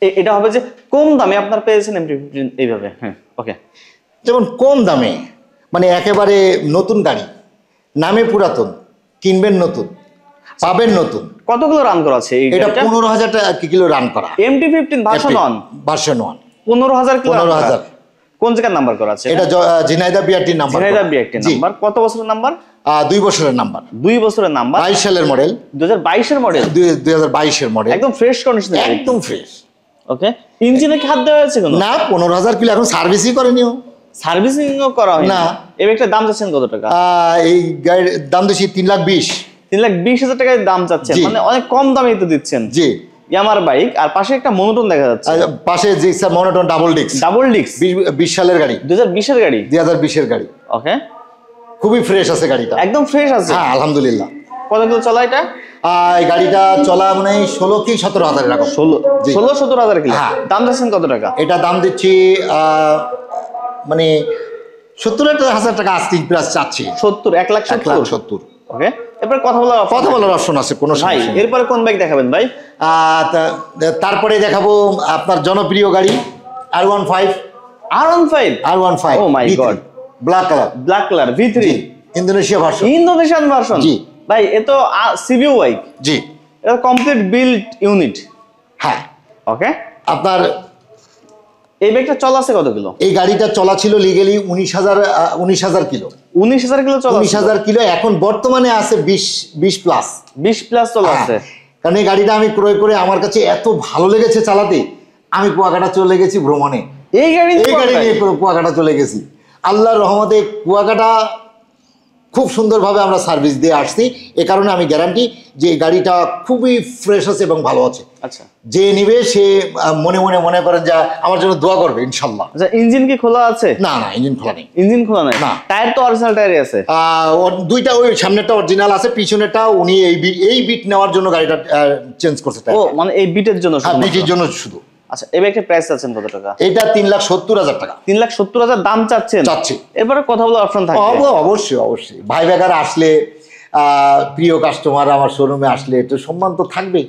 এটা হবে যে কম দামে আপনার পেয়েছেন MT-15 এইভাবে। হ্যাঁ, ওকে। যেমন কম দামে মানে একেবারে নতুন গাড়ি, নামে পুরাতন, কিনবেন নতুন, পাবেন নতুন। কতগুলো রান করা আছে এটা 15,000 কিলো রান করা। MT-15 version 1 15,000 kilo. 15,000। কোন জায়গার নাম্বার করা আছে? এটা Jhenaidah BRT number. Jhenaidah BRT number. কত বছরের নাম্বার? 2 বছরের নাম্বার। 2 বছরের নাম্বার। 22 সালের মডেল। 2022 এর মডেল। 2022 এর মডেল। একদম ফ্রেশ কন্ডিশনে। একদম ফ্রেশ। ওকে। ইঞ্জিনে কি হাত দেওয়া হয়েছে কোনো? না, 15,000 কিলো এখন সার্ভিসই করেনিও। সার্ভিসিংও করা হয়নি না। এই ব্যাগটার দাম চাচ্ছেন কত টাকা? এই গাড়ির দাম দিচ্ছি 3,20,000। 3,20,000 টাকায় দাম চাচ্ছেন, মানে অনেক কম দামে তো দিচ্ছেন। জি। ইয়ামার বাইক, আর পাশে একটা মনোটন দেখা যাচ্ছে। পাশে Gixxer monotone double disc. Double disc 20 সালের গাড়ি। 2020 এর গাড়ি। 2020 এর গাড়ি। ওকে। খুবই ফ্রেশ আছে গাড়িটা। একদম ফ্রেশ আছে। হ্যাঁ, আলহামদুলিল্লাহ। কত কিলো চলা এটা? এই গাড়িটা চলা মানে 16 কি 17,000 এরকম। 16-17,000 কিলো। হ্যাঁ। দাম চাচ্ছেন কত টাকা? এটা দাম দিচ্ছি মানে 70,000 টাকা আস্তিক প্রাইস চাচ্ছি। 70, 1,70,000। ওকে। এরপর কথা বলার অপশন আছে, কোনো ভাই। সমস্যা নেই। এরপরে কোন বাইক দেখাবেন ভাই? তারপরে দেখাবো আপনার জনপ্রিয় গাড়ি R15। R15। Oh my God. Black colour V3 Indonesia version. Indonesian version. জি। ভাই এ তো সিবিউ বাইক। জি। এটা কমপ্লিট বিল্ড ইউনিট। হ্যাঁ। ওকে। আপনার এই বাইকটা চলা আছে কত কিলো? এই গাড়িটা চলা ছিল লিগেলি 19,000 কিলো। 19,000 কিলো চলা। 19,000 কিলো। এখন বর্তমানে আছে 20 প্লাস। 20 প্লাস চলা আছে। কারণ এই গাড়িটা আমি ক্রয় করে আমার কাছে এত ভালো লেগেছে চালাতে, আমি কুয়াকাটা চলে গেছি ভ্রমণে। এই গাড়ি নিয়ে কুয়াকাটা চলে গেছি। আল্লাহর রহমতে কুয়াকাটা খুব সুন্দরভাবে আমরা সার্ভিস দিয়ে আসছি। এ কারণে আমি গ্যারান্টি যে এই গাড়িটা খুবই ফ্রেশ আছে এবং ভালো আছে। আচ্ছা। যে নিবে সে মনে করেন যে আমার জন্য দোয়া করবে ইনশাল্লাহ। আচ্ছা, ইঞ্জিন কি খোলা আছে? না, ইঞ্জিন খোলা নেই। ইঞ্জিন খোলা নাই? না। টায়ার তো অরিজিনাল টায়ারই আছে। দুইটা, ওই সামনেরটা অরিজিনাল আছে, পিছনেরটা উনি এই বিট নেওয়ার জন্য গাড়িটা চেঞ্জ করছে। ও মানে এই বিটের জন্য? হ্যাঁ, বিটের জন্য শুধু। আচ্ছা, এই ব্যাগটার প্রাইস চাচ্ছেন কত টাকা? এটা 3,70,000 টাকা। 3,70,000 দাম চাচ্ছি। এরপরে কথা বলার অপশন থাকবে? অবশ্যই। ভাই বেকার আসলে, প্রিয় কাস্টমার আমার শোরুমে আসলে একটু সম্মান তো থাকবেই।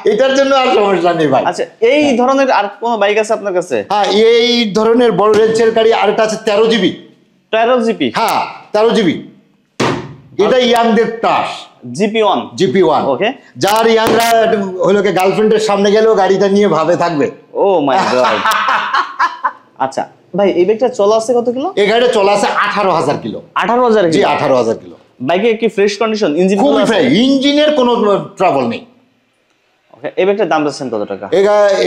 এটার জন্য আর সমস্যা নেই ভাই। আচ্ছা, এই ধরনের আর কোন বাইক আছে আপনার কাছে? হ্যাঁ, এই ধরনের বড় রেঞ্জের গাড়ি আরেকটা আছে 13 জিবি। 13 জিবি? হ্যাঁ, 13 জিবি। এটা ইয়াংদের টাস GP1। ওকে। যার ইয়াংরা হলো কি গার্লফ্রেন্ডের সামনে গেলেও গাড়িটা নিয়ে ভাবে থাকবে। ও মাই গড। আচ্ছা ভাই, এই বাইকটা চলা আছে কত কিলো? এই গাড়িটা চলা আছে 18,000 কিলো। 18,000? জি, 18,000 কিলো। বাইকে কি ফ্রেশ কন্ডিশন? ইঞ্জিন খুবই ফ্রেশ, ইঞ্জিনের কোনো ট্রাবল নেই। ওকে। এই বাইকটার দাম চাচ্ছেন কত টাকা?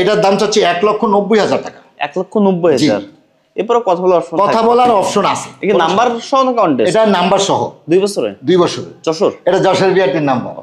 এটার দাম চাচ্ছি 1,90,000 টাকা। 1,90,000। এরপরে কথা বলার অপশন আছে? এটা নাম্বার সহ না কন্টেস্ট? এটা নাম্বার সহ। 2 বছরে? 2 বছরে। যশোর? এটা যশোর বিআরটির নাম্বার।